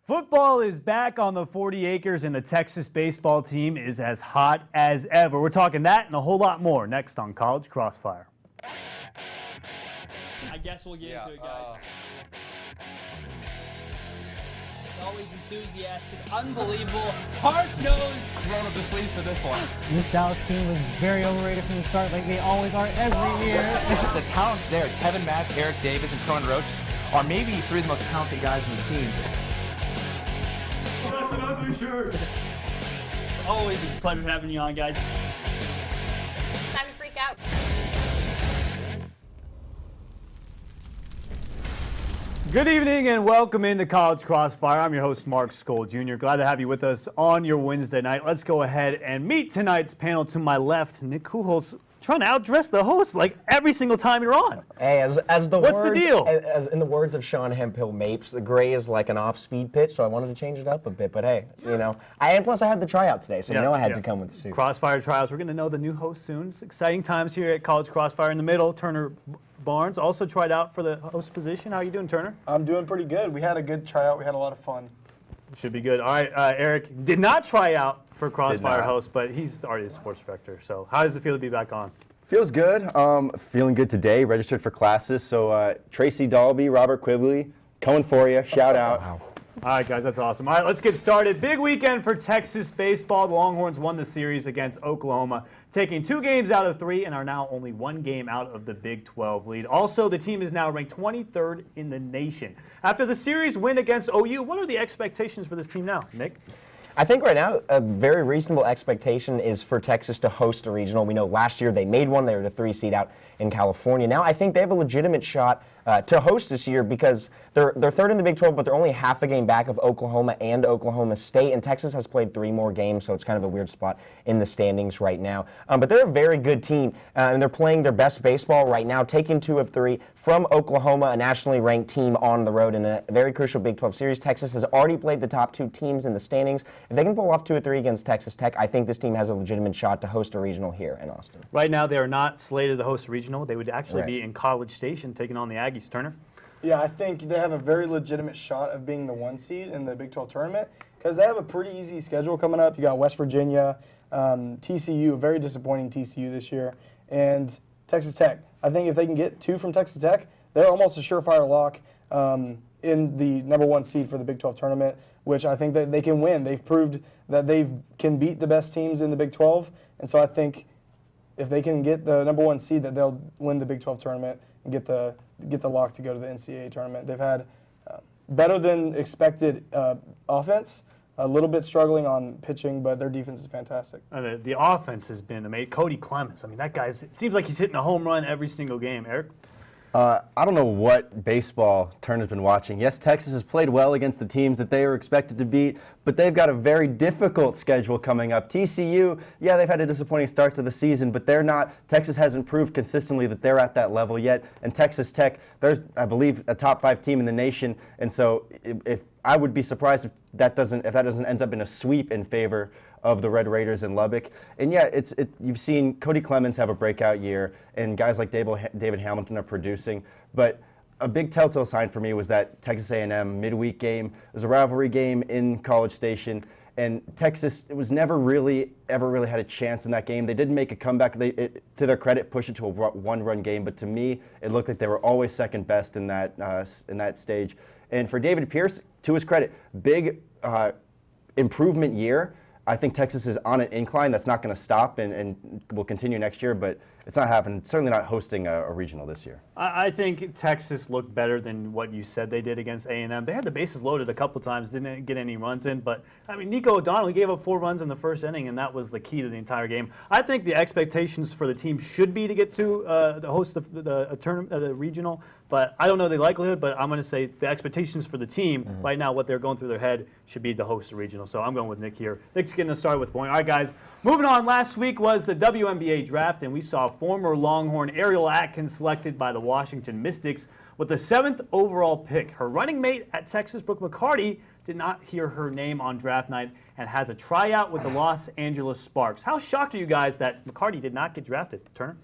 Football is back on the 40 acres and the Texas baseball team is as hot as ever. We're talking that and a whole lot more next on College Crossfire. I guess we'll get into it, guys. Always enthusiastic, unbelievable, hard-nosed. Roll up the sleeves for this one. This Dallas team was very overrated from the start, like they always are every year. The talent there, Tevin Mack, Eric Davis, and Cohen Roach are maybe three of the most talented guys on the team. Oh, that's an ugly shirt. Always a pleasure having you on, guys. Time to freak out. Good evening and welcome into College Crossfire. I'm your host, Mark Skol Jr. Glad to have you with us on your Wednesday night. Let's go ahead and meet tonight's panel. To my left, Nick Kucholtz, trying to outdress the host like every single time you're on. Hey, as the What's words, the deal? As in the words of Sean Hemphill Mapes, the gray is like an off-speed pitch, so I wanted to change it up a bit. But hey, you know, plus I had the tryout today, so you know I had to come with the suit. Crossfire trials. We're going to know the new host soon. It's exciting times here at College Crossfire. In the middle, Turner Barnes also tried out for the host position. How are you doing, Turner? I'm doing pretty good. We had a good tryout. We had a lot of fun. Should be good. All right, Eric did not try out for Crossfire host, but he's already a sports director. So how does it feel to be back on? Feels good. Feeling good today. Registered for classes. So Tracy Dalby, Robert Quigley, coming for you. Shout out. Wow. All right, guys, that's awesome. All right, let's get started. Big weekend for Texas baseball. The Longhorns won the series against Oklahoma, taking 2 games out of 3 and are now only 1 game out of the Big 12 lead. Also, the team is now ranked 23rd in the nation. After the series win against OU, what are the expectations for this team now, Nick? I think right now a very reasonable expectation is for Texas to host a regional. We know last year they made one. They were the 3 seed out in California. Now I think they have a legitimate shot to host this year because they're 3rd in the Big 12, but they're only half a game back of Oklahoma and Oklahoma State, and Texas has played 3 more games, so it's kind of a weird spot in the standings right now. But they're a very good team, and they're playing their best baseball right now, taking 2 of 3 from Oklahoma, a nationally ranked team on the road in a very crucial Big 12 series. Texas has already played the top 2 teams in the standings. If they can pull off 2 of 3 against Texas Tech, I think this team has a legitimate shot to host a regional here in Austin. Right now, they are not slated to host a regional. They would actually be in College Station taking on the Aggies. Turner? Yeah, I think they have a very legitimate shot of being the 1 seed in the Big 12 tournament because they have a pretty easy schedule coming up. You got West Virginia, TCU, a very disappointing TCU this year, and Texas Tech. I think if they can get 2 from Texas Tech, they're almost a surefire lock in the number 1 seed for the Big 12 tournament, which I think that they can win. They've proved that they can beat the best teams in the Big 12, and so I think if they can get the number 1 seed, that they'll win the Big 12 tournament and get the lock to go to the NCAA tournament. They've had better than expected offense, a little bit struggling on pitching, but their defense is fantastic. The offense has been amazing. Cody Clemens, I mean, that guy's, it seems like he's hitting a home run every single game. Eric? I don't know what baseball Turner's been watching. Yes, Texas has played well against the teams that they were expected to beat, but they've got a very difficult schedule coming up. TCU, yeah, they've had a disappointing start to the season, but they're not. Texas hasn't proved consistently that they're at that level yet. And Texas Tech, there's, I believe, a top 5 team in the nation. And so if I would be surprised if that doesn't end up in a sweep in favor of the Red Raiders in Lubbock. And yeah, you've seen Cody Clemens have a breakout year, and guys like David Hamilton are producing. But a big telltale sign for me was that Texas A&M midweek game. It was a rivalry game in College Station, and Texas ever really had a chance in that game. They didn't make a comeback. To their credit, pushed it to a 1-run game. But to me, it looked like they were always second best in that stage. And for David Pierce, to his credit, big improvement year. I think Texas is on an incline that's not going to stop and will continue next year, but it's not happening. Certainly not hosting a regional this year. I think Texas looked better than what you said they did against A&M. They had the bases loaded a couple times, didn't get any runs in, but I mean, Nico O'Donnell, he gave up 4 runs in the first inning, and that was the key to the entire game. I think the expectations for the team should be to get to the host of the regional, but I don't know the likelihood, but I'm going to say the expectations for the team right now, what they're going through their head, should be to host the regional. So I'm going with Nick here. Nick's getting us started with point. All right, guys, moving on. Last week was the WNBA draft, and we saw former Longhorn Ariel Atkins selected by the Washington Mystics with the 7th overall pick. Her running mate at Texas, Brooke McCarty, did not hear her name on draft night and has a tryout with the Los Angeles Sparks. How shocked are you guys that McCarty did not get drafted? Turner?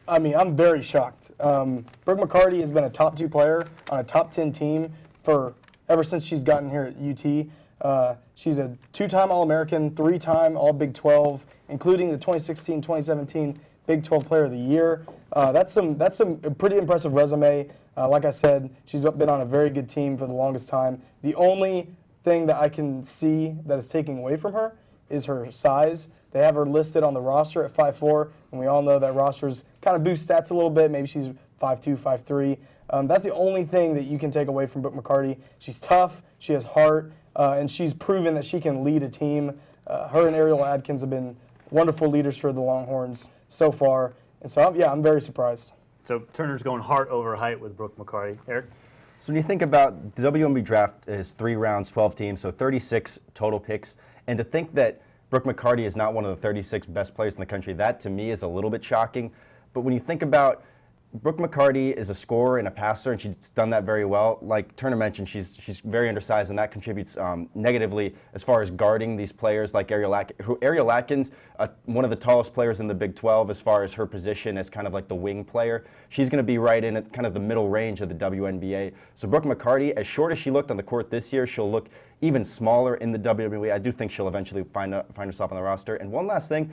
I mean, I'm very shocked. Brooke McCarty has been a top 2 player on a top 10 team for ever since she's gotten here at UT. She's a 2-time All-American, 3-time All-Big 12, including the 2016-2017 Big 12 Player of the Year. That's some pretty impressive resume. Like I said, she's been on a very good team for the longest time. The only thing that I can see that is taking away from her is her size. They have her listed on the roster at 5'4", and we all know that rosters kind of boost stats a little bit. Maybe she's 5'2", 5'3". That's the only thing that you can take away from Brooke McCarty. She's tough, she has heart, and she's proven that she can lead a team. Her and Ariel Adkins have been wonderful leaders for the Longhorns so far. And so, yeah, I'm very surprised. So Turner's going heart over height with Brooke McCarty. Eric? So when you think about the WNBA draft is 3 rounds, 12 teams, so 36 total picks. And to think that Brooke McCarty is not one of the 36 best players in the country, that to me is a little bit shocking. But when you think about Brooke McCarty is a scorer and a passer, and she's done that very well. Like Turner mentioned, she's very undersized, and that contributes negatively as far as guarding these players like Ariel Atkins, one of the tallest players in the Big 12 as far as her position as kind of like the wing player. She's going to be right in at kind of the middle range of the WNBA. So Brooke McCarty, as short as she looked on the court this year, she'll look even smaller in the WNBA. I do think she'll eventually find herself on the roster. And one last thing,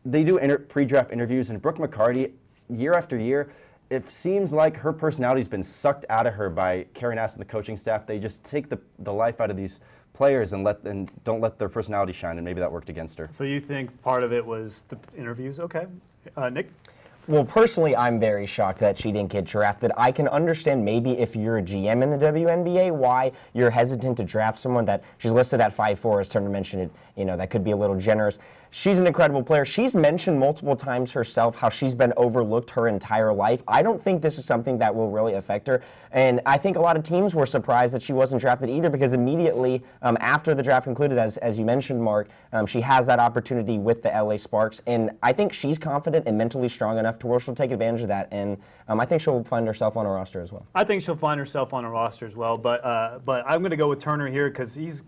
they do pre-draft interviews, and Brooke McCarty, year after year, it seems like her personality's been sucked out of her by Karen Ass and the coaching staff. They just take the life out of these players and don't let their personality shine, and maybe that worked against her. So you think part of it was the interviews? Okay. Nick? Well, personally, I'm very shocked that she didn't get drafted. I can understand maybe if you're a GM in the WNBA why you're hesitant to draft someone that she's listed at 5'4", as Turner mentioned it, that could be a little generous. She's an incredible player. She's mentioned multiple times herself how she's been overlooked her entire life. I don't think this is something that will really affect her. And I think a lot of teams were surprised that she wasn't drafted either, because immediately after the draft concluded, as you mentioned, Mark, she has that opportunity with the LA Sparks. And I think she's confident and mentally strong enough to where she'll take advantage of that. And I think she'll find herself on a roster as well. I think she'll find herself on a roster as well. But I'm going to go with Turner here because he's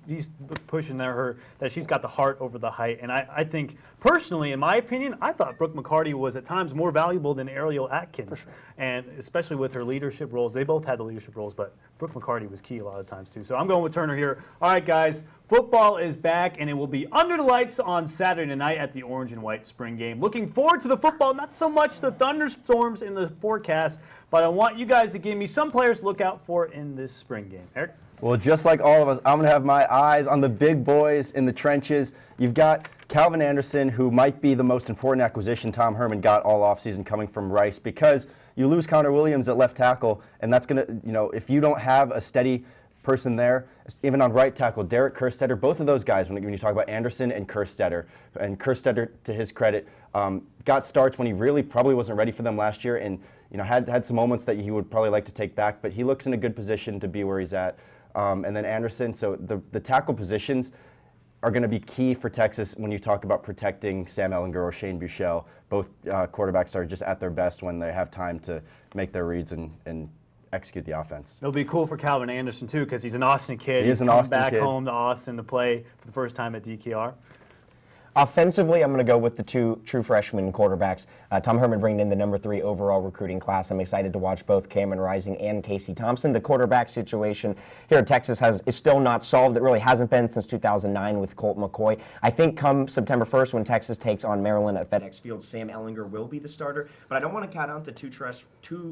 pushing her that she's got the heart over the height. And I think, personally, in my opinion, I thought Brooke McCarty was at times more valuable than Ariel Atkins. Sure. And especially with her leadership roles. They both had the leadership roles, but Brooke McCarty was key a lot of times too. So I'm going with Turner here. All right, guys, football is back, and it will be under the lights on Saturday night at the Orange and White spring game. Looking forward to the football, not so much the thunderstorms in the forecast, but I want you guys to give me some players to look out for in this spring game. Eric? Well, just like all of us, I'm going to have my eyes on the big boys in the trenches. You've got Calvin Anderson, who might be the most important acquisition Tom Herman got all offseason coming from Rice, because you lose Connor Williams at left tackle, and that's going to, if you don't have a steady person there, even on right tackle, Derek Kerstetter, both of those guys, when you talk about Anderson and Kerstetter, to his credit, got starts when he really probably wasn't ready for them last year, and had some moments that he would probably like to take back, but he looks in a good position to be where he's at. And then Anderson, so the tackle positions are going to be key for Texas when you talk about protecting Sam Ehlinger or Shane Buechele. Both quarterbacks are just at their best when they have time to make their reads and execute the offense. It'll be cool for Calvin Anderson, too, because he's an Austin kid. He's coming back home to Austin to play for the first time at DKR. Offensively, I'm going to go with the two true freshman quarterbacks. Tom Herman bringing in the number 3 overall recruiting class. I'm excited to watch both Cameron Rising and Casey Thompson. The quarterback situation here at Texas is still not solved. It really hasn't been since 2009 with Colt McCoy. I think come September 1st, when Texas takes on Maryland at FedEx Field, Sam Ehlinger will be the starter. But I don't want to count out the two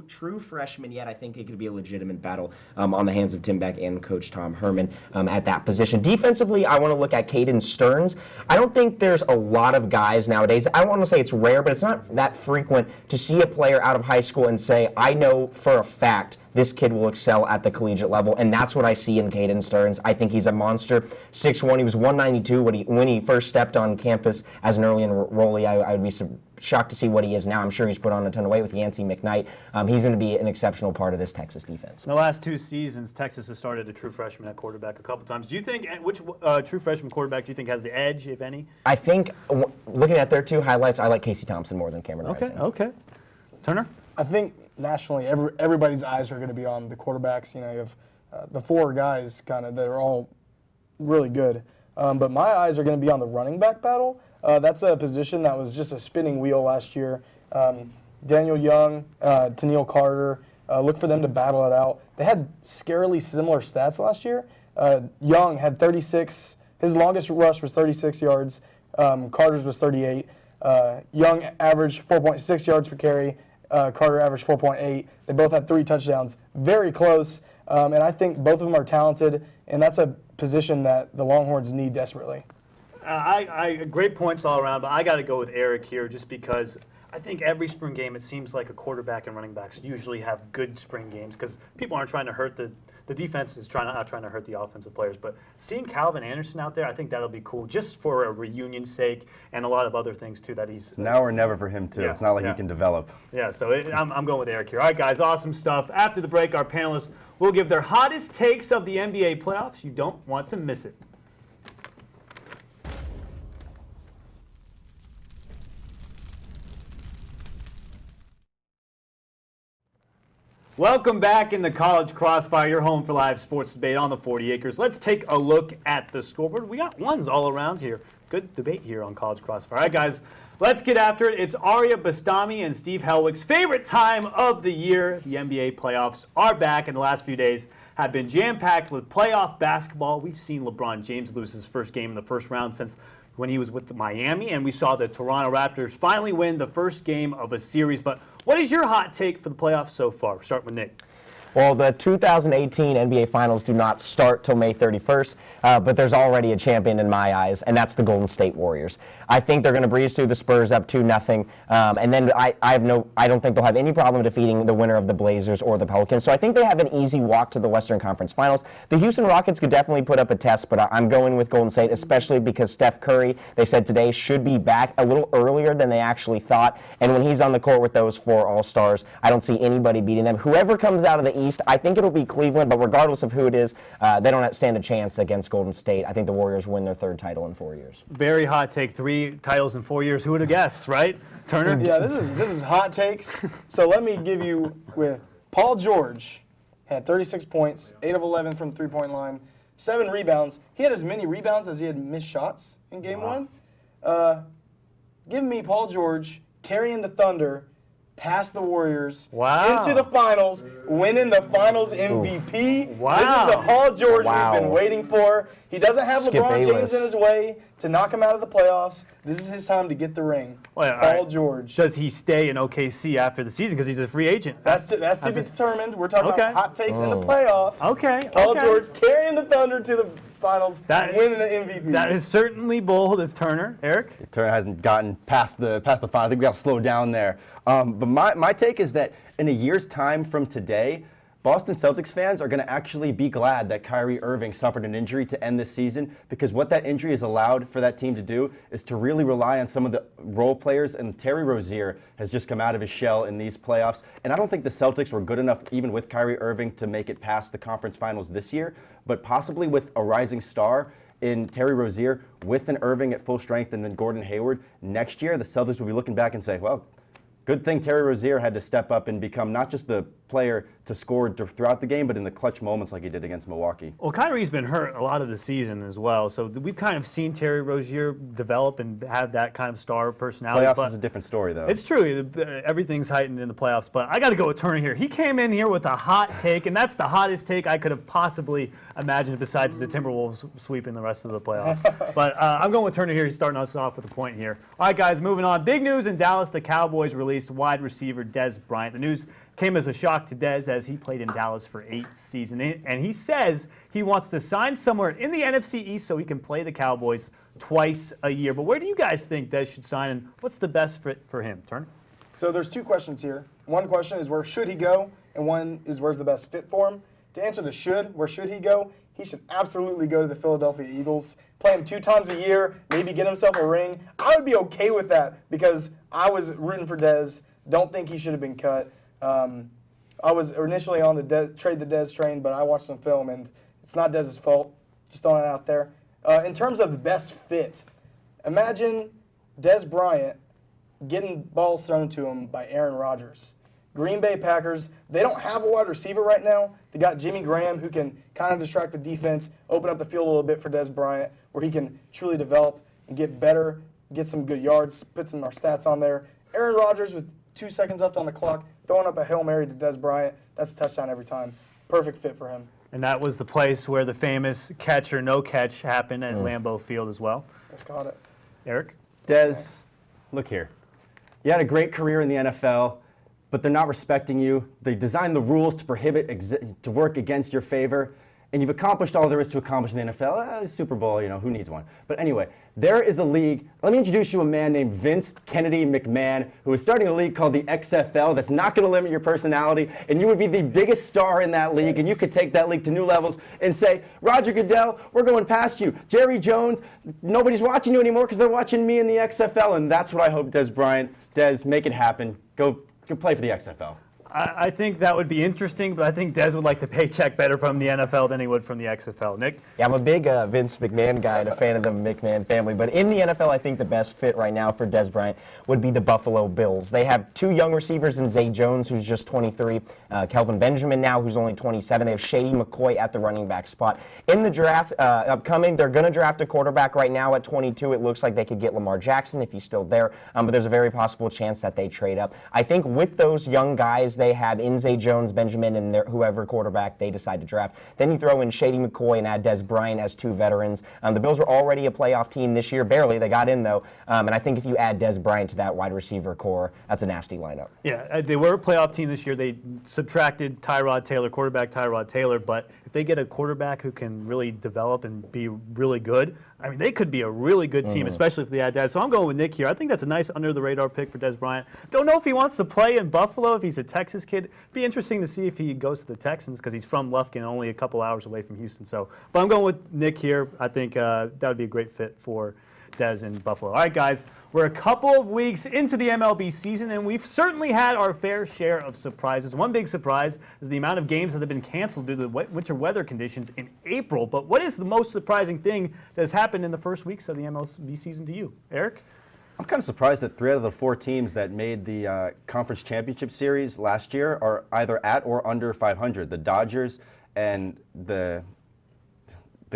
true freshmen yet. I think it could be a legitimate battle on the hands of Tim Beck and Coach Tom Herman at that position. Defensively, I want to look at Caden Stearns. I don't think there's a lot of guys nowadays. I don't want to say it's rare, but it's not that frequent to see a player out of high school and say, I know for a fact this kid will excel at the collegiate level, and that's what I see in Caden Stearns. I think he's a monster. 6'1", he was 192 when he first stepped on campus as an early enrollee. I would be shocked to see what he is now. I'm sure he's put on a ton of weight with Yancey McKnight. He's going to be an exceptional part of this Texas defense. In the last 2 seasons, Texas has started a true freshman at quarterback a couple times. Do you think, which true freshman quarterback do you think has the edge, if any? I think, looking at their 2 highlights, I like Casey Thompson more than Cameron Rising. Okay. Turner? I think nationally, everybody's eyes are going to be on the quarterbacks. You have the 4 guys kind of that are all really good. But my eyes are going to be on the running back battle. That's a position that was just a spinning wheel last year. Daniel Young, Tennille Carter, Look for them to battle it out. They had scarily similar stats last year. Young had 36. His longest rush was 36 yards. Carter's was 38. Young averaged 4.6 yards per carry. Carter averaged 4.8. They both had 3 touchdowns. Very close. And I think both of them are talented, and that's a position that the Longhorns need desperately. Great points all around, but I got to go with Eric here just because I think every spring game it seems like a quarterback and running backs usually have good spring games because people aren't trying to hurt the defense is not trying to hurt the offensive players. But seeing Calvin Anderson out there, I think that'll be cool just for a reunion's sake and a lot of other things too that he's. Now or never for him too. Yeah, it's not like yeah. he can develop. Yeah, so I'm going with Eric here. All right, guys, awesome stuff. After the break, our panelists will give their hottest takes of the NBA playoffs. You don't want to miss it. Welcome back in the College Crossfire, your home for live sports debate on the 40 acres. Let's take a look at the scoreboard. We got ones all around here. Good debate here on College Crossfire. All right, guys, let's get after it. It's Arya Bastami and Steve Helwig's favorite time of the year. The NBA playoffs are back, and the last few days have been jam-packed with playoff basketball. We've seen LeBron James lose his first game in the first round since when he was with Miami, and we saw the Toronto Raptors finally win the first game of a series. But what is your hot take for the playoffs so far? We'll start with Nick. Well, the 2018 NBA Finals do not start till May 31st, but there's already a champion in my eyes, and that's the Golden State Warriors. I think they're going to breeze through the Spurs up 2-0, and then I don't think they'll have any problem defeating the winner of the Blazers or the Pelicans. So I think they have an easy walk to the Western Conference Finals. The Houston Rockets could definitely put up a test, but I'm going with Golden State, especially because Steph Curry, they said today, should be back a little earlier than they actually thought. And when he's on the court with those 4 All-Stars, I don't see anybody beating them. Whoever comes out of the East, I think it'll be Cleveland, but regardless of who it is, they don't stand a chance against Golden State. I think the Warriors win their 3rd title in 4 years. Very hot take. 3 titles in 4 years. Who would have guessed, right? Turner? Yeah, this is hot takes. So let me give you with Paul George had 36 points, 8 of 11 from the three-point line, 7 rebounds. He had as many rebounds as he had missed shots in Game 1. Give me Paul George carrying the Thunder past the Warriors into the finals, winning the finals MVP. Wow. This is the Paul George Wow. we've been waiting for. He doesn't have Skip LeBron A-list. James in his way to knock him out of the playoffs. This is his time to get the ring. Well, all Paul right. George. Does he stay in OKC after the season because he's a free agent? That's to be determined. We're talking Okay. about hot takes in the playoffs. Okay. Paul okay. George carrying the Thunder to the finals, That- winning the MVP. That is certainly bold of Turner. Eric? Turner hasn't gotten past the final. I think we got to slow down there. But my take is that in a year's time from today, Boston Celtics fans are going to actually be glad that Kyrie Irving suffered an injury to end this season, because what that injury has allowed for that team to do is to really rely on some of the role players, and Terry Rozier has just come out of his shell in these playoffs. And I don't think the Celtics were good enough, even with Kyrie Irving, to make it past the conference finals this year, but possibly with a rising star in Terry Rozier, with an Irving at full strength and then Gordon Hayward, next year the Celtics will be looking back and say, well, good thing Terry Rozier had to step up and become not just the player to score throughout the game, but in the clutch moments like he did against Milwaukee. Well, Kyrie's been hurt a lot of the season as well, so we've kind of seen Terry Rozier develop and have that kind of star personality. Playoffs but is a different story, though. It's true. Everything's heightened in the playoffs, but I got to go with Turner here. He came in here with a hot take, and that's the hottest take I could have possibly imagined besides the Timberwolves sweeping the rest of the playoffs. But I'm going with Turner here. He's starting us off with a point here. All right, guys, moving on. Big news in Dallas. The Cowboys released wide receiver Dez Bryant. The news came as a shock to Dez as he played in Dallas for 8 seasons. And he says he wants to sign somewhere in the NFC East so he can play the Cowboys twice a year. But where do you guys think Dez should sign, and what's the best fit for him? Turner? So there's 2 questions here. One question is where should he go, and one is where's the best fit for him. To answer the should, where should he go? He should absolutely go to the Philadelphia Eagles. Play him 2 times a year, maybe get himself a ring. I would be okay with that because I was rooting for Dez. Don't think he should have been cut. I was initially on the trade the Dez train, but I watched some film, and it's not Dez's fault. Just throwing it out there. In terms of the best fit, imagine Dez Bryant getting balls thrown to him by Aaron Rodgers. Green Bay Packers, they don't have a wide receiver right now. They got Jimmy Graham, who can kind of distract the defense, open up the field a little bit for Dez Bryant, where he can truly develop and get better, get some good yards, put some more stats on there. Aaron Rodgers with 2 seconds left on the clock, throwing up a Hail Mary to Dez Bryant. That's a touchdown every time. Perfect fit for him. And that was the place where the famous catch or no catch happened at Lambeau Field as well. Just caught it. Eric? Dez, look here. You had a great career in the NFL, but they're not respecting you. They designed the rules to prohibit to work against your favor. And you've accomplished all there is to accomplish in the NFL. Super Bowl, who needs one? But anyway, there is a league. Let me introduce you a man named Vince Kennedy McMahon, who is starting a league called the XFL that's not going to limit your personality. And you would be the biggest star in that league, and you could take that league to new levels and say, Roger Goodell, we're going past you. Jerry Jones, nobody's watching you anymore because they're watching me in the XFL. And that's what I hope, Dez Bryant. Dez, make it happen. Go play for the XFL. I think that would be interesting, but I think Dez would like the paycheck better from the NFL than he would from the XFL. Nick? Yeah, I'm a big Vince McMahon guy and a fan of the McMahon family. But in the NFL, I think the best fit right now for Dez Bryant would be the Buffalo Bills. They have two young receivers in Zay Jones, who's just 23, Kelvin Benjamin now, who's only 27. They have Shady McCoy at the running back spot. In the draft upcoming, they're going to draft a quarterback right now at 22. It looks like they could get Lamar Jackson if he's still there, but there's a very possible chance that they trade up. I think with those young guys they have in Zay Jones, Benjamin, and whoever quarterback they decide to draft. Then you throw in Shady McCoy and add Dez Bryant as two veterans. The Bills were already a playoff team this year. Barely. They got in, though. And I think if you add Dez Bryant to that wide receiver core, that's a nasty lineup. Yeah, they were a playoff team this year. They subtracted Tyrod Taylor, quarterback Tyrod Taylor, but if they get a quarterback who can really develop and be really good, I mean, they could be a really good team, especially if they add Dez. So I'm going with Nick here. I think that's a nice under-the-radar pick for Dez Bryant. Don't know if he wants to play in Buffalo, if he's a Texas kid. Be interesting to see if he goes to the Texans because he's from Lufkin, only a couple hours away from Houston. But I'm going with Nick here. I think that would be a great fit for Dez in Buffalo. All right, guys, we're a couple of weeks into the MLB season, and we've certainly had our fair share of surprises. One big surprise is the amount of games that have been canceled due to the winter weather conditions in April. But what is the most surprising thing that has happened in the first weeks of the MLB season to you, Eric? I'm kind of surprised that 3 out of the 4 teams that made the Conference Championship Series last year are either at or under 500. The Dodgers and the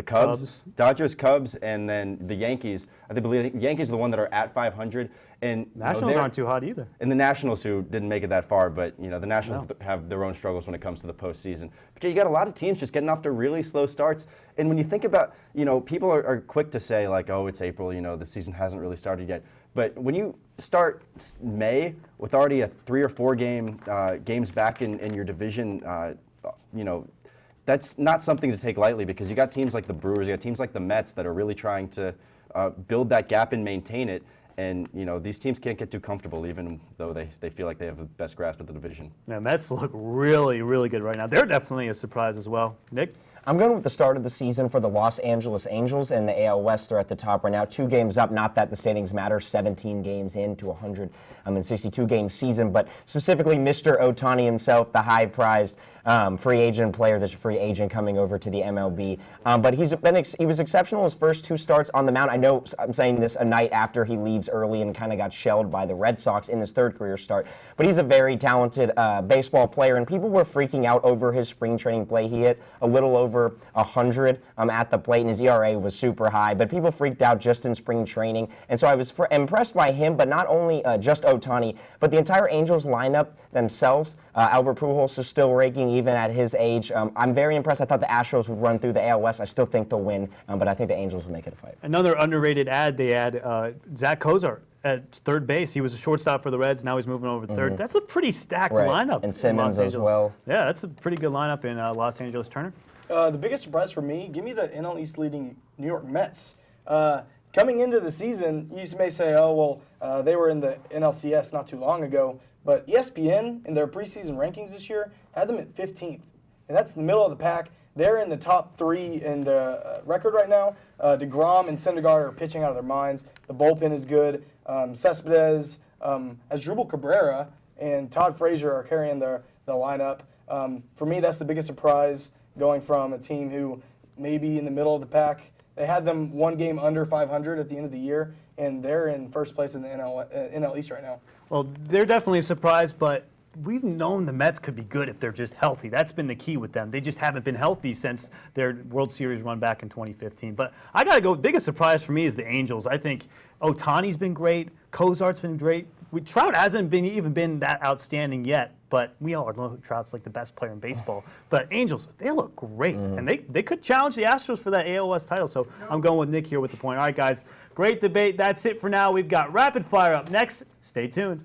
Cubs. Dodgers, Cubs, and then the Yankees. I believe the Yankees are the one that are at 500. And Nationals aren't too hot either. And the Nationals, who didn't make it that far, but the Nationals have their own struggles when it comes to the postseason. But you got a lot of teams just getting off to really slow starts. And when you think about, people are quick to say like, oh, it's April, the season hasn't really started yet. But when you start May with already a 3 or 4 games back in your division, that's not something to take lightly because you got teams like the Brewers, you got teams like the Mets that are really trying to build that gap and maintain it. And, these teams can't get too comfortable even though they feel like they have the best grasp of the division. Yeah, Mets look really, really good right now. They're definitely a surprise as well. Nick? I'm going with the start of the season for the Los Angeles Angels and the AL West. They're at the top right now. 2 games up, not that the standings matter, 17 games into 162-game season, but specifically Mr. Ohtani himself, the high-prized free agent player, this free agent coming over to the MLB. But he was exceptional his first 2 starts on the mound. I know I'm saying this a night after he leaves early and kind of got shelled by the Red Sox in his 3rd career start. But he's a very talented baseball player, and people were freaking out over his spring training play. He hit a little over 100 at the plate, and his ERA was super high. But people freaked out just in spring training. And so I was impressed by him, but not only just Ohtani, but the entire Angels lineup themselves. Albert Pujols is still raking even at his age. I'm very impressed. I thought the Astros would run through the AL West. I still think they'll win, but I think the Angels will make it a fight. Another underrated ad, they add Zach Kozar at 3rd base. He was a shortstop for the Reds. Now he's moving over to 3rd. That's a pretty stacked lineup. And Simmons as well. Yeah, that's a pretty good lineup in Los Angeles. Turner? The biggest surprise for me, give me the NL East leading New York Mets. Coming into the season, you may say, oh, well, they were in the NLCS not too long ago. But ESPN, in their preseason rankings this year, had them at 15th. And that's the middle of the pack. They're in the top 3 in the record right now. DeGrom and Syndergaard are pitching out of their minds. The bullpen is good. Cespedes, Asdrubal Cabrera, and Todd Frazier are carrying the lineup. For me, that's the biggest surprise, going from a team who may be in the middle of the pack. They had them 1 game under 500 at the end of the year, and they're in 1st place in the NL East right now. Well, they're definitely a surprise, but we've known the Mets could be good if they're just healthy. That's been the key with them. They just haven't been healthy since their World Series run back in 2015. But I got to go, biggest surprise for me is the Angels. I think Ohtani's been great. Cozart's been great. Trout hasn't even been that outstanding yet, but we all know Trout's like the best player in baseball. But Angels, they look great, and they could challenge the Astros for that AL West title. So I'm going with Nick here with the point. All right, guys, great debate. That's it for now. We've got rapid fire up next. Stay tuned.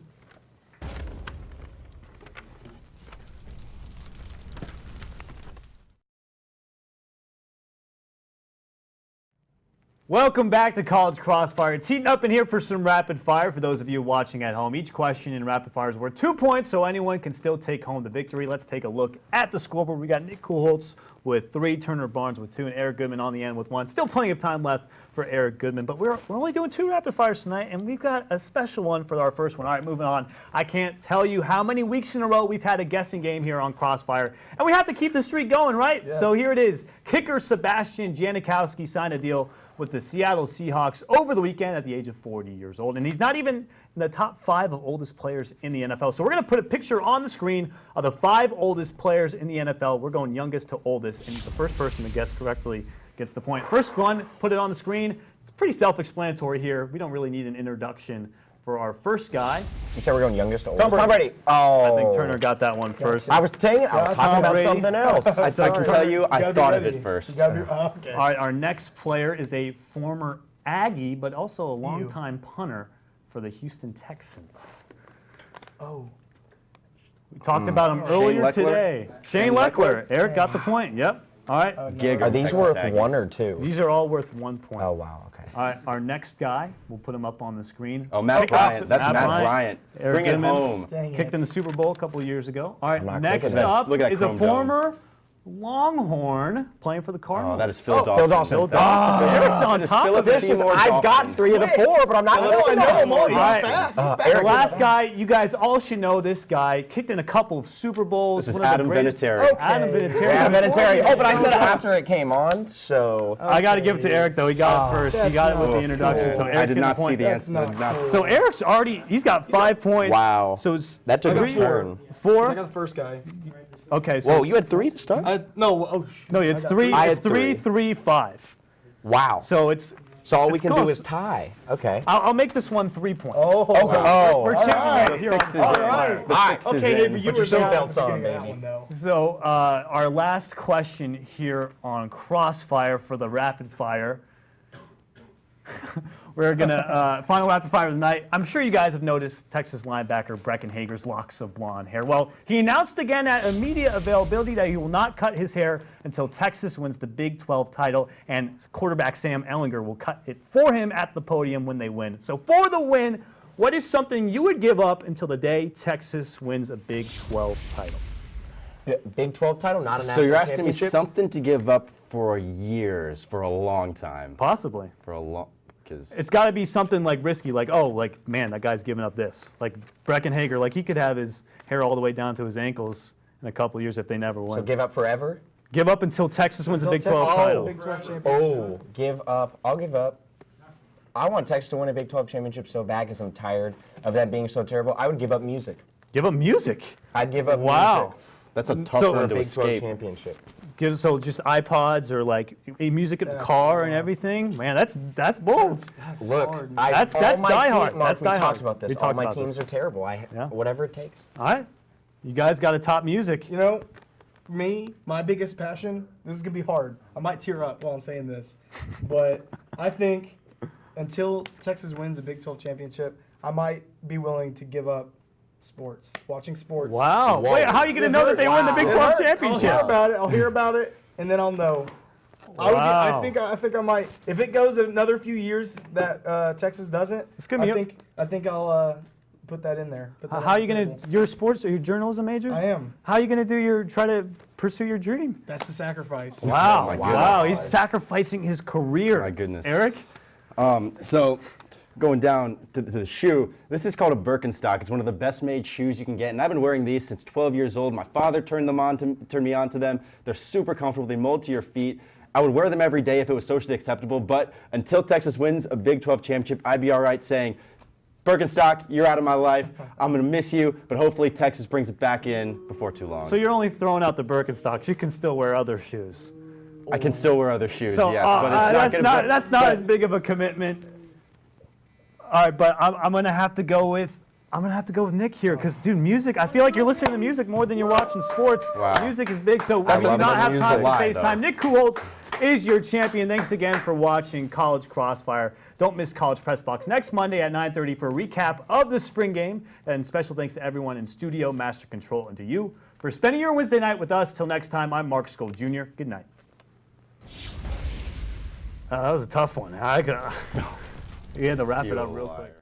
Welcome back to College Crossfire. It's heating up in here for some rapid fire for those of you watching at home. Each question in rapid fire is worth 2 points, so anyone can still take home the victory. Let's take a look at the scoreboard. We got Nick Kucholtz with 3, Turner Barnes with 2, and Eric Goodman on the end with 1. Still plenty of time left for Eric Goodman, but we're only doing 2 rapid fires tonight, and we've got a special one for our first one. All right, moving on. I can't tell you how many weeks in a row we've had a guessing game here on Crossfire, and we have to keep the streak going, right? Yes. So here it is. Kicker Sebastian Janikowski signed a deal with the Seattle Seahawks over the weekend at the age of 40 years old. And he's not even in the top 5 of oldest players in the NFL. So we're going to put a picture on the screen of the 5 oldest players in the NFL. We're going youngest to oldest, and the first person to guess correctly gets the point. First one, put it on the screen. It's pretty self-explanatory here. We don't really need an introduction for our first guy. You said we're going youngest to oldest. Tom Brady. Oh. I think Turner got that one first. I was saying I was talking about something else. I can tell you, I thought of it first. Okay. All right, our next player is a former Aggie, but also a longtime punter for the Houston Texans. Oh. We talked about him earlier today. Shane Leckler. Eric got the point. Yep. All right. Are these worth 1 or 2? These are all worth 1 point. Oh, wow. Okay. All right, our next guy, we'll put him up on the screen. Oh, Matt Bryant. That's Matt Bryant. Eric Bring it Goodman, home. Kicked in the Super Bowl a couple of years ago. All right, not next clicking up Look at that is a chrome former Longhorn playing for the Cardinals. Oh, that is Phil Dawson. Phil Dawson. Phil Dawson. Eric's on It's top of Philip this. Seymour I've got Dawson. 3 of the 4, but I'm not going to know them all. All right. Eric, The last guy, you guys all should know this guy. Kicked in a couple of Super Bowls. This is one of the Adam greatest- Vinatieri. Adam Vinatieri. Adam Vinatieri. Oh, but I said it after it came on, so. I got to give it to Eric, though. He got it first. He got it with the introduction. So I Eric's did getting not the see point. the answer. not So Eric's already, he's got 5 points. Wow. So it's That took a 3, turn. 4. I got the first guy. Okay. So Whoa, it's- you had 3 to start? No, No, it's I got 3. I It's had 3, 3. 3, 5. Wow. So it's. So all we it's can close. do is tie. Okay. I'll make this one 3 points. Oh. We're changing it here on Fixes in. Crossfire. The fix is Okay, in. but you Put your were there at the seatbelts on, beginning of that baby. one, though. So our last question here on Crossfire for the rapid fire. We're going to, final rapid fire of the night. I'm sure you guys have noticed Texas linebacker Brecken Hager's locks of blonde hair. Well, he announced again at immediate availability that he will not cut his hair until Texas wins the Big 12 title, and quarterback Sam Ehlinger will cut it for him at the podium when they win. So for the win, what is something you would give up until the day Texas wins a Big 12 title? Big 12 title, not a national So you're asking me championship? something to give up for years, for a long time. Possibly. For a long, because It's got to be something like risky, like, oh, like, man, that guy's giving up this. Like Brecken Hager, like he could have his hair all the way down to his ankles in a couple of years if they never win. So give up forever? Give up until Texas wins the Big 12 title. Big 12 championship. Oh, give up. I'll give up. I want Texas to win a Big 12 championship so bad because I'm tired of that being so terrible. I would give up music. Give up music. I'd give up Wow. music that's a tough So- for a one to Big 12 escape. championship. So just iPods or like music in the car and everything. Man, that's bold. That's Look, hard. That's all my Die team- Hard. Mark, That's we Die talked Hard. about this. We All talked my about teams this. are terrible. Yeah. Whatever it takes. All right. You guys got to top music. You know, for me, my biggest passion, this is going to be hard. I might tear up while I'm saying this. But I think until Texas wins a Big 12 championship, I might be willing to give up sports, watching sports. Wow. Whoa. Wait, how are you going to know that they won the Big It 12 hurts. championship? I'll hear about it, and then I'll know. Wow. I think I might. If it goes another few years that Texas doesn't, It's gonna be I think I'll put that in there. Put that How are on you the going table. to, you're a sports or your journalism major? I am. How are you going to try to pursue your dream? That's the sacrifice. Wow. my Wow. goodness. He's sacrificing his career. My goodness. Eric? So going down to the shoe, this is called a Birkenstock. It's one of the best made shoes you can get, and I've been wearing these since 12 years old. My father turned me on to them. They're super comfortable. They mold to your feet. I would wear them every day if it was socially acceptable, but until Texas wins a Big 12 championship, I'd be all right saying, Birkenstock, you're out of my life. I'm going to miss you, but hopefully Texas brings it back in before too long. So you're only throwing out the Birkenstocks. You can still wear other shoes. I can still wear other shoes, So yes, but it's not going to. that's not as big of a commitment. All right, but I'm gonna have to go with Nick here because, dude, music. I feel like you're listening to music more than you're watching sports. Wow. Music is big, so I we do love not the have music. time for Lie, FaceTime. though. Nick Kucholtz is your champion. Thanks again for watching College Crossfire. Don't miss College Press Box next Monday at 9:30 for a recap of the spring game. And special thanks to everyone in studio, Master Control, and to you for spending your Wednesday night with us. Till next time, I'm Mark Skol Jr. Good night. That was a tough one. You had to wrap it up real quick.